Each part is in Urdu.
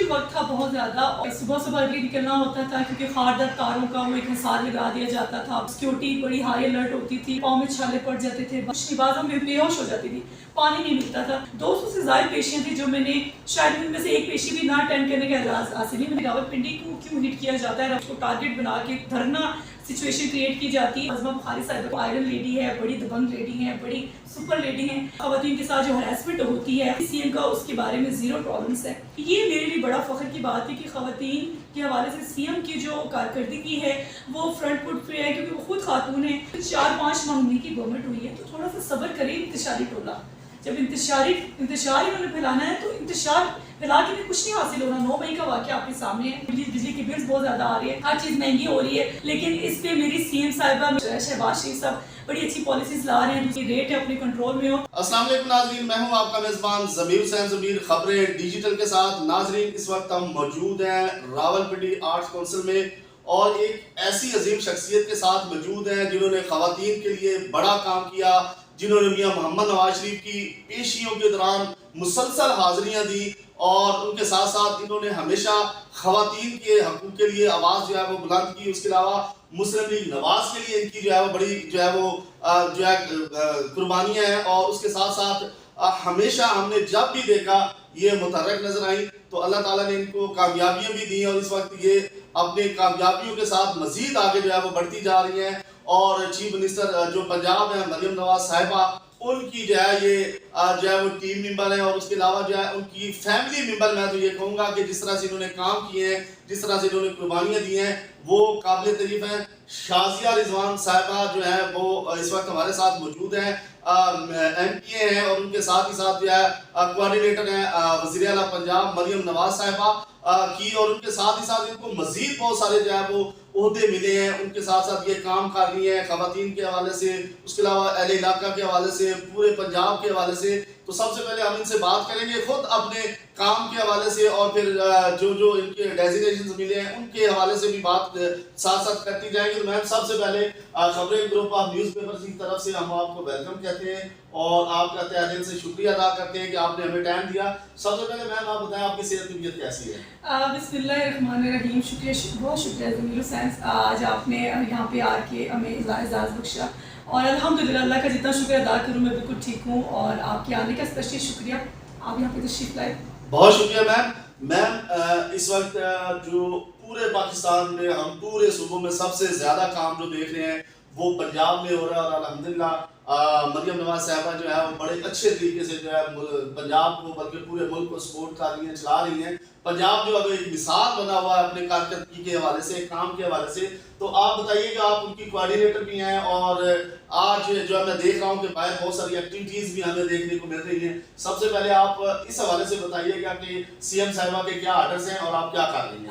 مشکل وقت تھا بہت زیادہ، اور صبح صبح ارلی نکلنا ہوتا تھا کیونکہ خاردار تاروں کا وہ ایک حصار لگا دیا جاتا تھا، سیکورٹی بڑی ہائی الرٹ ہوتی تھی، پاؤں میں چھالے پڑ جاتے تھے، بعضوں میں بے ہوش ہو جاتی تھی، پانی نہیں ملتا تھا۔ 200 سے زائد پیشیاں تھیں جو میں نے شاید ان میں سے ایک پیشی بھی نہ اٹینڈ کرنے کا اعزاز حاصل نہیں۔ میں نے راولپنڈی کو کیوں ہٹ کیا جاتا ہے، اس کو ٹارگٹ بنا کے دھرنا سچویشن کریٹ کی جاتی ہے۔ عظمہ بخاری صاحبہ آئرن لیڈی ہے، بڑی دبنگ لیڈی ہے، بڑی سپر لیڈی ہیں، خواتین کے ساتھ جو ہراسمنٹ ہوتی ہے سی ایم کا اس کے بارے میں زیرو ٹالرنس ہے۔ یہ میرے لیے بڑا فخر کی بات ہے کہ خواتین کے حوالے سے سی ایم کی جو کارکردگی ہے وہ فرنٹ فٹ پہ ہے، کیونکہ وہ خود خاتون ہیں۔ 4-5 مہینے کی گورنمنٹ ہوئی ہے تو تھوڑا سا صبر کریں۔ انتشاری ٹولہ جب انتشار انہوں نے پھیلانا ہے تو انتشار پھیلا کے بھی کچھ نہیں حاصل ہونا۔ 9 مئی کا واقعہ آپ کے سامنے ہے، بجلی کی بلز بہت زیادہ آ رہی ہے، ہر چیز مہنگی ہو رہی ہے، لیکن اس پہ میری سی ایم صاحبہ شہباز شریف صاحب بڑی اچھی پالیسیز لا رہے ہیں، دوسری ریٹ ہے اپنے کنٹرول میں ہو۔ السلام علیکم ناظرین، میں ہوں آپ کا میزبان ضمیر حسین ضمیر، خبریں ڈیجیٹل کے ساتھ۔ ناظرین، اس وقت ہم موجود ہیں راولپنڈی آرٹس کونسل میں اور ایک ایسی عظیم شخصیت کے ساتھ موجود ہیں جنہوں نے خواتین کے لیے بڑا کام کیا، جنہوں نے میاں محمد نواز شریف کی پیشیوں کے دوران مسلسل حاضریاں دی، اور ان کے ساتھ ساتھ انہوں نے ہمیشہ خواتین کے حقوق کے لیے آواز جو ہے وہ بلند کی۔ اس کے علاوہ مسلم لیگ نواز کے لیے ان کی جو ہے وہ بڑی جو ہے وہ قربانیاں ہیں، اور اس کے ساتھ ساتھ ہمیشہ ہم نے جب بھی دیکھا یہ متحرک نظر آئیں تو اللہ تعالیٰ نے ان کو کامیابیاں بھی دی، اور اس وقت یہ اپنے کامیابیوں کے ساتھ مزید آگے جو ہے وہ بڑھتی جا رہی ہیں۔ اور چیف منسٹر جو پنجاب ہیں مریم نواز صاحبہ، ان کی جو ہے یہ جو ہے وہ ٹیم ممبر ہیں، اور اس کے علاوہ جو ہے ان کی فیملی ممبر۔ میں تو یہ کہوں گا کہ جس طرح سے انہوں نے کام کیے ہیں، جس طرح سے انہوں نے قربانیاں دی ہیں، وہ قابل تعریف ہیں۔ شازیہ رضوان صاحبہ جو ہے وہ اس وقت ہمارے ساتھ موجود ہیں، ایم پی اے ہیں، اور ان کے ساتھ ہی ساتھ جو ہے کوآرڈینیٹر ہیں وزیر اعلیٰ پنجاب مریم نواز صاحبہ کی، اور ان کے ساتھ ہی ساتھ ان کو مزید بہت سارے جو ہے وہ عہدے ملے ہیں۔ ان کے ساتھ ساتھ یہ کام کر رہی ہیں خواتین کے حوالے سے، اس کے علاوہ اہل علاقہ کے حوالے سے، پورے پنجاب کے حوالے سے۔ تو سب سے پہلے ہم ان سے بات کریں گے خود اپنے کام کے حوالے سے، اور پھر جو ان کے ڈیزیگنیشنز ملے ہیں ان کے حوالے سے بھی بات ساتھ ساتھ کرتی جائیں گے۔ تو میم، سب سے پہلے خبریں گروپ آف نیوز پیپرز کی طرف سے ہم آپ کو ویلکم کہتے ہیں، اور آپ کا تہہ دل سے شکریہ ادا کرتے ہیں کہ آپ نے ہمیں ٹائم دیا۔ سب سے پہلے میم آپ بتائیں آپ کی صحت طبیعت کیسی ہے؟ بسم اللہ الرحمن الرحیم۔ شکریہ، بہت شکریہ ضمیر حسین، آج آپ نے یہاں پہ آ کے ہمیں اعزاز بخشا، اور الحمدللہ اللہ کا جتنا شکریہ ادا کروں میں بالکل ٹھیک ہوں، اور آپ کے آنے کا اسپیشلی شکریہ، آپ یہاں پہ تشریف لائے۔ بہت شکریہ میم۔ اس وقت جو پورے پاکستان میں ہم پورے صوبوں میں سب سے زیادہ کام جو دیکھ رہے ہیں وہ پنجاب میں ہو رہا ہے، اور الحمدللہ مریم نواز صاحبہ جو ہے وہ بڑے اچھے طریقے سے جو ہے پنجاب کو بلکہ پورے ملک کو سپورٹ کر رہی ہیں، چلا رہی ہیں۔ پنجاب جو اب ایک مثال بنا ہوا ہے اپنے کارکردگی کے حوالے سے، کام کے حوالے سے۔ تو آپ بتائیے کہ آپ ان کی کوآرڈینیٹر بھی ہیں، اور آج جو ہے میں دیکھ رہا ہوں کہ باہر بہت ساری ایکٹیویٹیز بھی ہمیں دیکھنے کو مل رہی ہیں۔ سب سے پہلے آپ اس حوالے سے بتائیے گا کہ سی ایم صاحبہ کے کیا آرڈرز ہیں اور آپ کیا کر رہی ہیں؟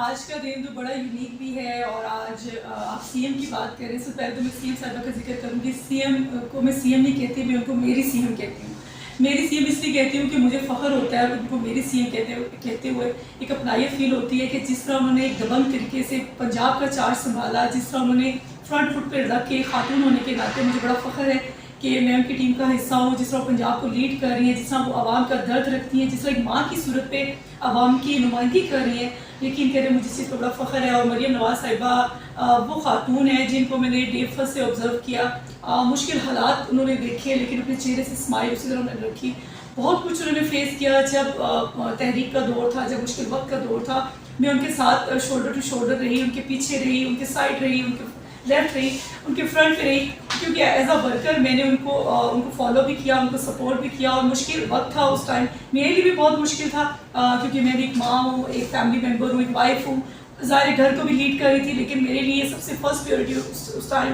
آج کا دن تو بڑا یونیک بھی ہے، اور آج آپ سی ایم کی بات کریں، اس سے پہلے تو میں سی ایم صاحبہ کا ذکر کروں گی۔ سی ایم کو میں سی ایم نہیں کہتی، میں ان کو میری سی ایم کہتی ہوں۔ میری سی ایم اس لیے کہتی ہوں کہ مجھے فخر ہوتا ہے ان کو میری سی ایم کہتے ہوئے، ایک اپنائیت فیل ہوتی ہے کہ جس طرح انہوں نے ایک دبنگ طریقے سے پنجاب کا چارج سنبھالا، جس طرح انہوں نے فرنٹ فٹ پہ رکھ کے خاتون ہونے کے ناطے مجھے بڑا فخر ہے کہ میں ان کی ٹیم کا حصہ ہوں، جس طرح پنجاب کو لیڈ کر رہی ہیں، جس طرح وہ عوام کا درد رکھتی ہیں، جس طرح ایک ماں کی صورت پہ عوام کی نمائندگی کر رہی ہیں، یقین کریں مجھے اس چیز پر بڑا فخر ہے۔ اور مریم نواز صاحبہ وہ خاتون ہیں جن کو میں نے ڈے فرسٹ سے آبزرو کیا، مشکل حالات انہوں نے دیکھے لیکن اپنے چہرے سے اسمائل اسی طرح انہوں نے رکھی، بہت کچھ انہوں نے فیس کیا۔ جب تحریک کا دور تھا، جب مشکل وقت کا دور تھا، میں ان کے ساتھ شولڈر ٹو شولڈر رہی، ان کے پیچھے رہی، ان کے سائڈ رہی، ان کے لیفٹ رہی، ان کے فرنٹ پہ رہی، کیونکہ ایز اے ورکر میں نے ان کو فالو بھی کیا، ان کو سپورٹ بھی کیا، اور مشکل وقت تھا اس ٹائم، میرے لیے بھی بہت مشکل تھا کیونکہ میں بھی ایک ماں ہوں، ایک فیملی ممبر ہوں، ایک وائف ہوں، ظاہر گھر کو بھی لیڈ کر رہی تھی، لیکن میرے لیے سب سے فرسٹ پریورٹی اس ٹائم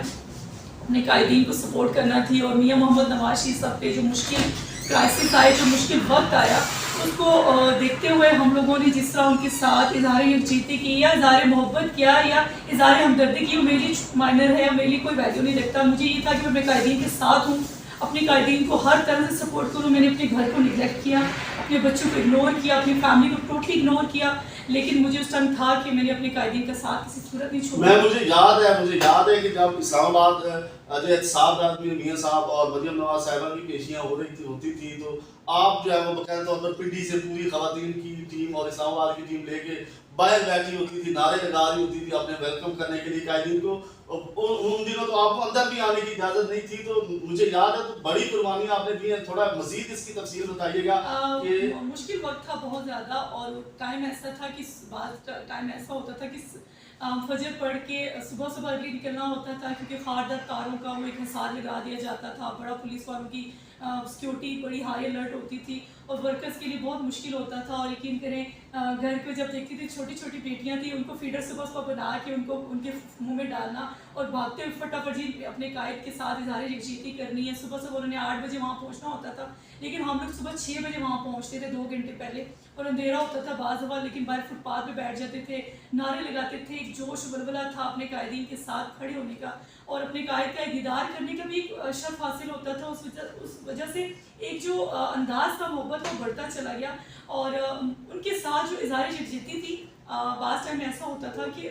اپنے قائدین کو سپورٹ کرنا تھی۔ اور میاں محمد نواز شریف صاحب پہ جو مشکل کرائسس آئے، جو مشکل وقت آیا، اس کو دیکھتے ہوئے ہم لوگوں نے جس طرح ان کے ساتھ اظہار یکجہتی کی یا اظہار محبت کیا یا اظہار ہمدردی کی، وہ میرے لیے مائنر ہے، میرے لیے کوئی ویلیو نہیں رکھتا۔ مجھے یہ تھا کہ میں اپنے قائدین کے ساتھ ہوں، اپنے قائدین کو ہر طرح سے سپورٹ کروں۔ میں نے اپنے گھر کو نیگلیکٹ کیا، اپنے بچوں کو اگنور کیا، اپنی فیملی کو ٹوٹلی اگنور کیا، لیکن مجھے اس ٹائم تھا کہ میں نے اپنے قائدین کا ساتھ کسی صورت نہیں چھوڑا۔ مجھے یاد ہے کہ جب اسلام آباد جو احتساب رات میں میاں صاحب اور مریم نواز صاحبہ کی پیشیاں ہوتی تھی تو آپ جو ہے وہ باقاعدہ طور پر پنڈی سے پوری خواتین کی ٹیم اور اسلام آباد کی ٹیم لے کے باہر بیٹھی ہوتی تھی, نعرے لگا رہی ہوتی تھی اپنے ویلکم کرنے کے لیے قائدین کو. ان دنوں تو آپ کو اندر بھی آنے کی اجازت نہیں تھی, تو مجھے یاد ہے تو بڑی قربانیاں آپ نے دی ہیں. تھوڑا مزید اس کی تفصیل بتائیے گا کہ مشکل وقت تھا بہت زیادہ, اور ٹائم ایسا تھا کہ ٹائم ایسا ہوتا تھا کہ فجر پڑھ کے صبح صبح ارلی نکلنا ہوتا تھا, کیونکہ خاردار تاروں کا وہ ایک حصار لگا دیا جاتا تھا. بڑا پولیس والوں کی سیکیورٹی بڑی ہائی الرٹ ہوتی تھی, اور ورکرز کے لیے بہت مشکل ہوتا تھا. اور یقین کریں گھر پہ جب دیکھتی تھی چھوٹی چھوٹی بیٹیاں تھیں, ان کو فیڈر صبح صبح بنا کے ان کو ان کے منہ میں ڈالنا, اور بھاگتے ہوئے فٹافٹ جی اپنے قائد کے ساتھ اظہار یکجہتی کرنی ہے. صبح صبح انہوں نے 8 بجے وہاں پہنچنا ہوتا تھا, لیکن ہم لوگ صبح 6 بجے وہاں پہنچتے تھے 2 گھنٹے پہلے, اور اندھیرا ہوتا تھا بعض دفعہ, لیکن باہر فٹ پاتھ پہ بیٹھ جاتے تھے, نعرے لگاتے تھے. ایک جوش ولولہ تھا اپنے قائدین کے ساتھ کھڑے ہونے کا, اور اپنے قائد کا دیدار کرنے کا بھی ایک شرف حاصل ہوتا تھا. اس وجہ سے ایک جو انداز تھا محبت وہ بڑھتا چلا گیا. اور ان کے ساتھ جو اظہار یکجہتی تھی, بعض ٹائم ایسا ہوتا تھا کہ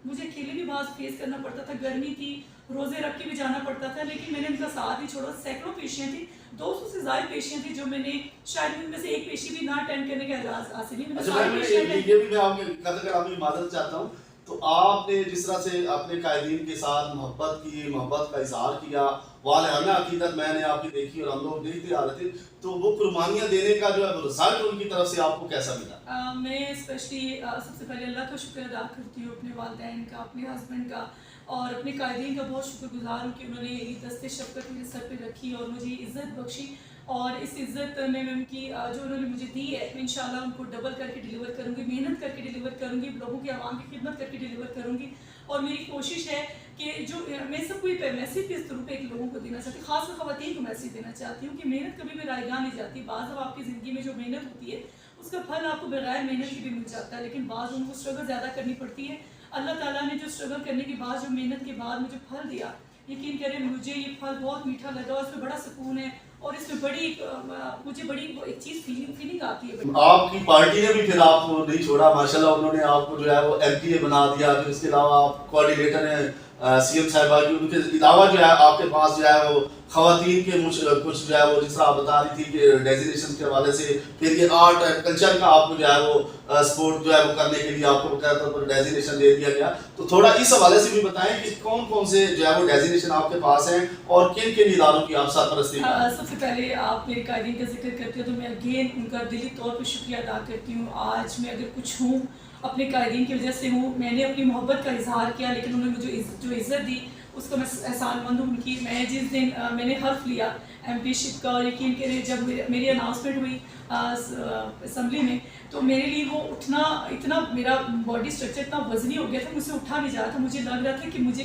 مجھے اکیلے بھی بعض فیس کرنا پڑتا تھا, گرمی تھی, روزے رکھ کے بھی جانا پڑتا تھا, لیکن میں نے ان کا ساتھ ہی چھوڑا. سینکڑوں پیشیاں تھیں, 200 سے زائد پیشیاں تھیں, جو میں نے شاید ان میں سے ایک پیشی بھی نہ اٹینڈ کرنے کا اعزاز حاصل نہیں. یہ بھی میں آپ کے قدر آپ کی معذرت چاہتا ہوں. تو آپ نے جس طرح سے اپنے قائدین کے ساتھ محبت کی, محبت کا اظہار کیا, والہانہ عقیدت میں نے آپ کی دیکھی اور ہم لوگ دیکھتے آ رہے تھے, تو وہ قربانیاں دینے کا جو ہے رزلٹ ان کی طرف سے آپ کو کیسا ملا؟ میں اسپیشلی سب سے پہلے اللہ کا شکر ادا کرتی ہوں, اپنے والدین کا, اپنے ہسبینڈ کا, اور اپنے قائدین کا بہت شکر گزار ہوں کہ انہوں نے یہ دست شفقت میرے سر پہ رکھی اور مجھے عزت بخشی. اور اس عزت میں ان کی جو انہوں نے مجھے دی ہے, میں انشاءاللہ ان کو ڈبل کر کے ڈیلیور کروں گی, محنت کر کے ڈیلیور کروں گی, لوگوں کی عوام کی خدمت کر کے ڈیلیور کروں گی. اور میری کوشش ہے کہ جو میں سب کوئی میسیج بھی اس طرح پہ ایک لوگوں کو دینا چاہتی ہوں, خاص کر خواتین کو میسیج دینا چاہتی ہوں کہ محنت کبھی بھی رائیگاں نہیں جاتی. بعض اب آپ کی زندگی میں جو محنت ہوتی ہے اس کا پھل آپ کو بغیر محنت کی بھی مل جاتا ہے, لیکن بعض ان کو اسٹرگل زیادہ کرنی پڑتی ہے. اللہ تعالیٰ نے جو اسٹرگل کرنے کے بعد جو محنت کے بعد مجھے پھل دیا, یقین کریں مجھے یہ پھل بہت میٹھا لگا, اور اس میں بڑا سکون ہے, اور اس میں بڑی مجھے بڑی ایک چیز فیلنگ آتی ہے. آپ کی پارٹی نے بھی پھر آپ کو نہیں چھوڑا, ماشاءاللہ انہوں نے آپ کو جو ہے وہ ایم پی اے بنا دیا. پھر اس کے علاوہ آپ کوآرڈینیٹر ہیں سی ایم صاحبہ کی, ان کے علاوہ جو ہے آپ کے پاس جو ہے وہ خواتین کے کچھ جو ہے وہ جس طرح آپ بتا رہی تھی کہ ڈیزینیشن کے حوالے سے, پھر یہ آرٹ اینڈ کلچر کا آپ کو جو ہے وہ سپورٹ جو ہے وہ کرنے کے لیے آپ کو باقاعدہ طور پر ڈیزینیشن دے دیا گیا. تو تھوڑا اس حوالے سے بھی بتائیں کہ کون کون سے جو ہے وہ ڈیزینیشن آپ کے پاس ہیں اور کن کن اداروں کی آپ سرپرستی کرتے ہیں؟ سب سے پہلے آپ میرے قائدین کا ذکر کرتے ہو تو میں اگین ان کا دلی طور پہ شکریہ ادا کرتی ہوں. آج میں اگر کچھ ہوں اپنے قائدین کی وجہ سے ہوں. میں نے اپنی محبت کا اظہار کیا, لیکن انہوں نے مجھے جو عزت دی اس کو میں احسان مند ہوں ان کی. میں جس دن میں نے حلف لیا ایم پی شپ کا, اور یقین کریں جب میری اناؤنسمنٹ ہوئی اسمبلی میں, تو میرے لیے وہ اٹھنا اتنا, میرا باڈی اسٹرکچر اتنا وزنی ہو گیا تھا, مجھ سے اٹھا نہیں جا رہا تھا. مجھے لگ رہا تھا کہ مجھے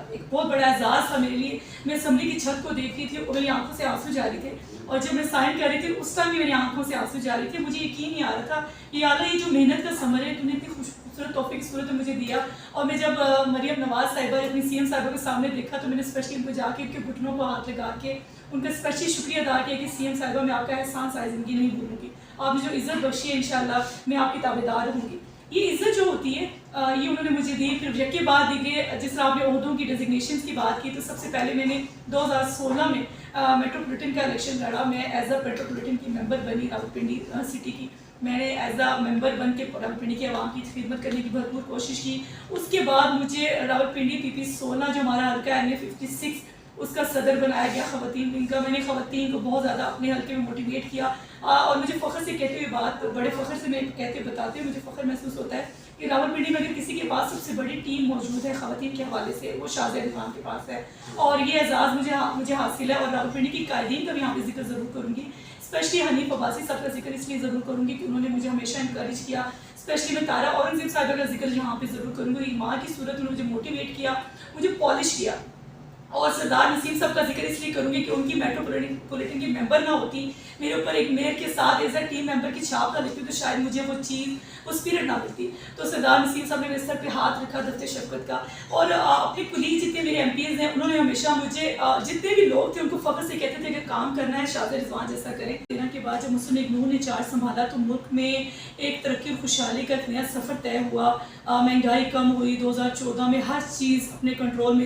ایک بہت بڑا اعزاز تھا میرے لیے. میں اسمبلی کی چھت کو دیکھ رہی تھی اور میری آنکھوں سے آنسو جا رہے تھے, اور جب میں سائن کر رہی تھی اس ٹائم بھی میری آنکھوں سے آنسو جا رہے تھے. مجھے یقین نہیں آ رہا تھا کہ یا اللہ یہ جو محنت کا ثمر ہے, تم نے اتنی خوبصورت توفیق کی صورت میں مجھے دیا. اور میں جب مریم نواز صاحبہ اپنی سی ایم صاحبہ کے سامنے دیکھا تو میں نے اسپیشلی ان کو جا کے ان کے گھٹنوں کو ہاتھ لگا کے ان کا اسپیشلی شکریہ ادا کیا کہ سی ایم صاحبہ میں آپ کا احسان ساری زندگی نہیں بھولوں گی. آپ نے جو عزت بخشی ہے انشاءاللہ میں آپ کی تابعدار ہوں گی. یہ عزت جو ہوتی ہے یہ انہوں نے مجھے دی. پھر یک کے بعد دیکھیے جس طرح آپ نے عہدوں کی ڈیزگنیشنز کی بات کی, تو سب سے پہلے میں نے 2016 میں میٹروپولیٹن کا الیکشن لڑا. میں ایز اے میٹروپولیٹن کی ممبر بنی راولپنڈی سٹی کی. میں نے ایز اے ممبر بن کے راولپنڈی کے عوام کی خدمت کرنے کی بھرپور کوشش کی. اس کے بعد مجھے راولپنڈی پی پی 16 جو ہمارا حلقہ ہے NA56 اس کا صدر بنایا گیا خواتین ونگ کا. میں نے خواتین کو بہت زیادہ اپنے حلقے میں موٹیویٹ کیا, اور مجھے فخر سے کہتے ہوئے بات, بڑے فخر سے میں کہتے ہوئے بتاتے ہوئے مجھے فخر محسوس ہوتا ہے کہ راولپنڈی میں اگر کسی کے پاس سب سے بڑی ٹیم موجود ہے خواتین کے حوالے سے, وہ شاہزہ خان کے پاس ہے. اور یہ اعزاز مجھے حاصل ہے. اور راولپنڈی کی قائدین کا بھی یہاں پہ ذکر ضرور کروں گی, اسپیشلی حنیف عباسی صاحب کا ذکر اس لیے ضرور کروں گی کہ انہوں نے مجھے ہمیشہ انکریج کیا. اسپیشلی میں تارا اورنگزیب صاحبہ کا ذکر یہاں پہ ضرور کروں گی. ماں کی صورت میں مجھے موٹیویٹ کیا, مجھے پالش کیا. اور سردار نسیم صاحب کا ذکر اس لیے کروں گی کہ ان کی میٹروپولیٹن کی ممبر نہ ہوتی, میرے اوپر ایک میئر کے ساتھ ایز اے ٹیم ممبر کی چھاپ نہ لگتی, تو شاید مجھے وہ چیز وہ اسپرٹ نہ ملتی. تو سردار نسیم صاحب نے میرے سر پہ ہاتھ رکھا دفتر شفقت کا. اور اپنے کلیگ جتنے میرے ایم پی ایز ہیں انہوں نے ہمیشہ مجھے, جتنے بھی لوگ تھے ان کو فخر سے کہتے تھے کہ کام کرنا ہے شاہزہ رضوان جیسا کریں. 13 کے بعد جب مسلم لیگ نون نے چارج سنبھالا تو ملک میں ایک ترقی اور خوشحالی کا ایک نیا سفر طے ہوا. مہنگائی کم ہوئی, 2014 میں ہر چیز اپنے کنٹرول میں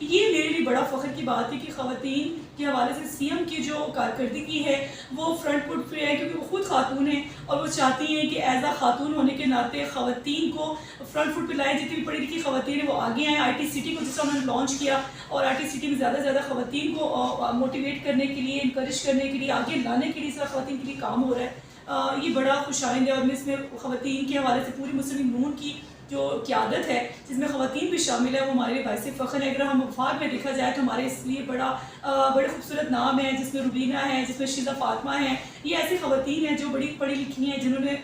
یہ میرے لیے بڑا فخر کی بات ہے کہ خواتین کے حوالے سے سی ایم کی جو کارکردگی ہے وہ فرنٹ فٹ پہ ہے، کیونکہ وہ خود خاتون ہیں اور وہ چاہتی ہیں کہ ایز اے خاتون ہونے کے ناطے خواتین کو فرنٹ فٹ پہ لائیں. جتنی بھی پڑھی لکھی خواتین ہیں وہ آگے آئیں. آئی ٹی سٹی کو جس طرح انہوں نے لانچ کیا اور آئی ٹی سٹی میں زیادہ سے زیادہ خواتین کو موٹیویٹ کرنے کے لیے، انکریج کرنے کے لیے، آگے لانے کے لیے اس طرح خواتین کے لیے کام ہو رہا ہے. یہ بڑا خوش آئند ہے. اور میں اس میں خواتین کے حوالے سے پوری مسلم نون کی جو قیادت ہے جس میں خواتین بھی شامل ہے وہ ہمارے لیے باعث فخر ہے. اگر ہم وفات میں دیکھا جائے تو ہمارے اس لیے بڑے خوبصورت نام ہیں، جس میں روبینہ ہے، جس میں شیزہ فاطمہ ہیں. یہ ایسی خواتین ہیں جو بڑی پڑھی لکھی ہیں، جنہوں نے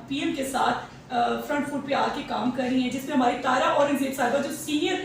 پی ایم کے ساتھ فرنٹ فٹ پہ آ کے کام کر رہی ہیں. جس میں ہماری طارہ اورنگزیب صاحبہ جو سینئر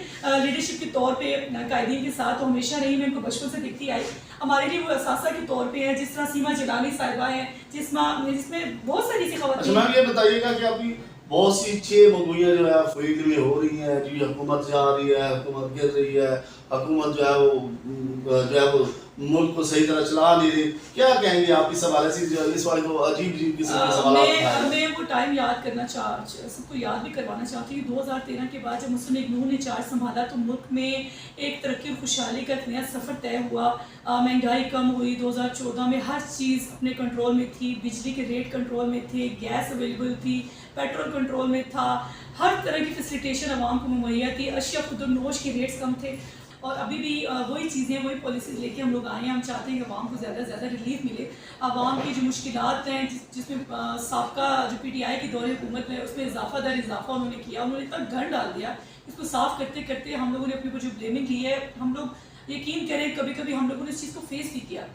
لیڈرشپ کے طور پہ قائدین کے ساتھ ہمیشہ رہی، میں ان کو بچپن سے دیکھتی آئی. ہمارے لیے وہ اثاثہ کے طور پہ ہے. جس طرح سیما جلانی صاحبہ ہیں، جس میں بہت ساری ایسی خواتین. اچھا میم یہ بتائیے گا کہ ابھی بہت سی 6 موضوعیاں جو ہے فیلڈ میں ہو رہی ہیں، جی حکومت جا رہی ہے، حکومت گر رہی ہے، حکومت جو ہے وہ ملک کو صحیح طرح چلا نہیں رہی. کیا کہیں گے آپ اس حوالے سے؟ اس والے کو عجیب قسم کے سوالات میں وہ ٹائم یاد کرنا سب کو یاد بھی کروانا چاہتی ہوں. 2013 کے بعد جب مسلم لیگ نون نے چارج سنبھالا تو ملک میں ایک ترقی اور خوشحالی کا ایک نیا سفر طے ہوا. مہنگائی کم ہوئی. 2014 میں ہر چیز اپنے کنٹرول میں تھی. بجلی کے ریٹ کنٹرول میں تھے، گیس اویلیبل تھی، پیٹرول کنٹرول میں تھا، ہر طرح کی فیسیلیٹیشن عوام کو مہیا تھی. اشیاء خودروش کے ریٹس کم تھے. اور ابھی بھی وہی چیزیں، وہی پالیسیز لے کے ہم لوگ آئے ہیں. ہم چاہتے ہیں کہ عوام کو زیادہ سے زیادہ ریلیف ملے. عوام کی جو مشکلات ہیں، جس میں سابقہ جو پی ٹی آئی کی دور حکومت میں اس میں اضافہ انہوں نے کیا. انہوں نے اتنا گھر ڈال دیا. اس کو صاف کرتے کرتے ہم لوگوں نے اپنے اوپر جو بلیمنگ کی ہے، ہم لوگ یقین کریں کبھی کبھی ہم لوگوں نے اس چیز کو فیس بھی کیا.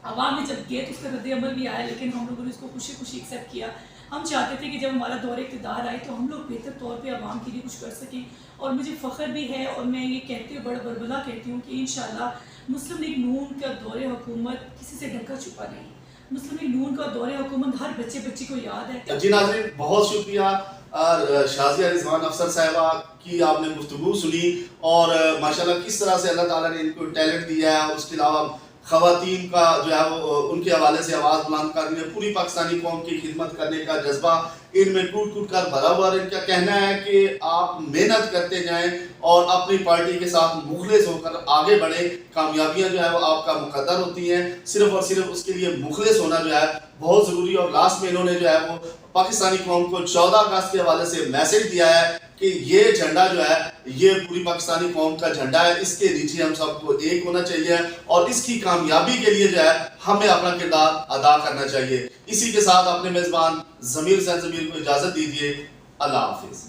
عوام نے جب کیا تو اس کا رد عمل بھی آیا، لیکن ہم لوگوں نے اس کو خوشی خوشی ایکسیپٹ کیا. ہم چاہتے تھے کہ جب ہمارا دور اقتدار آئے تو ہم لوگ بہتر طور پہ عوام کے لیے کچھ کر سکیں. اور مجھے فخر بھی ہے اور میں یہ کہتی ہوں، بڑا بربلا کہتی ہوں کہ انشاءاللہ مسلم لیگ نون کا دور حکومت کسی سے ڈھکا چھپا نہیں. مسلم لیگ نون کا دور حکومت ہر بچی کو یاد ہے. جی ناظرین بہت شکریہ. شازیہ رضوان افسر صاحبہ کی آپ نے گفتگو سنی اور ماشاءاللہ کس طرح سے اللہ تعالیٰ نے ان کو ٹیلنٹ دیا ہے. اور اس کے علاوہ خواتین کا جو ہے وہ ان کے حوالے سے آواز بلند کرنے، پوری پاکستانی قوم کی خدمت کرنے کا جذبہ ان میں ٹوٹ ٹوٹ کر بھرا ہوا. ان کا کہنا ہے کہ آپ محنت کرتے جائیں اور اپنی پارٹی کے ساتھ مخلص ہو کر آگے بڑھیں. کامیابیاں جو ہے وہ آپ کا مقدر ہوتی ہیں، صرف اور صرف اس کے لیے مخلص ہونا جو ہے بہت ضروری. اور لاسٹ میں انہوں نے جو ہے وہ پاکستانی قوم کو 14 اگست کے حوالے سے میسج دیا ہے کہ یہ جھنڈا جو ہے یہ پوری پاکستانی قوم کا جھنڈا ہے. اس کے نیچے ہم سب کو ایک ہونا چاہیے اور اس کی کامیابی کے لیے جو ہے ہمیں اپنا کردار ادا کرنا چاہیے. اسی کے ساتھ اپنے میزبان ضمیر حسین ضمیر کو اجازت دیجیے. اللہ حافظ.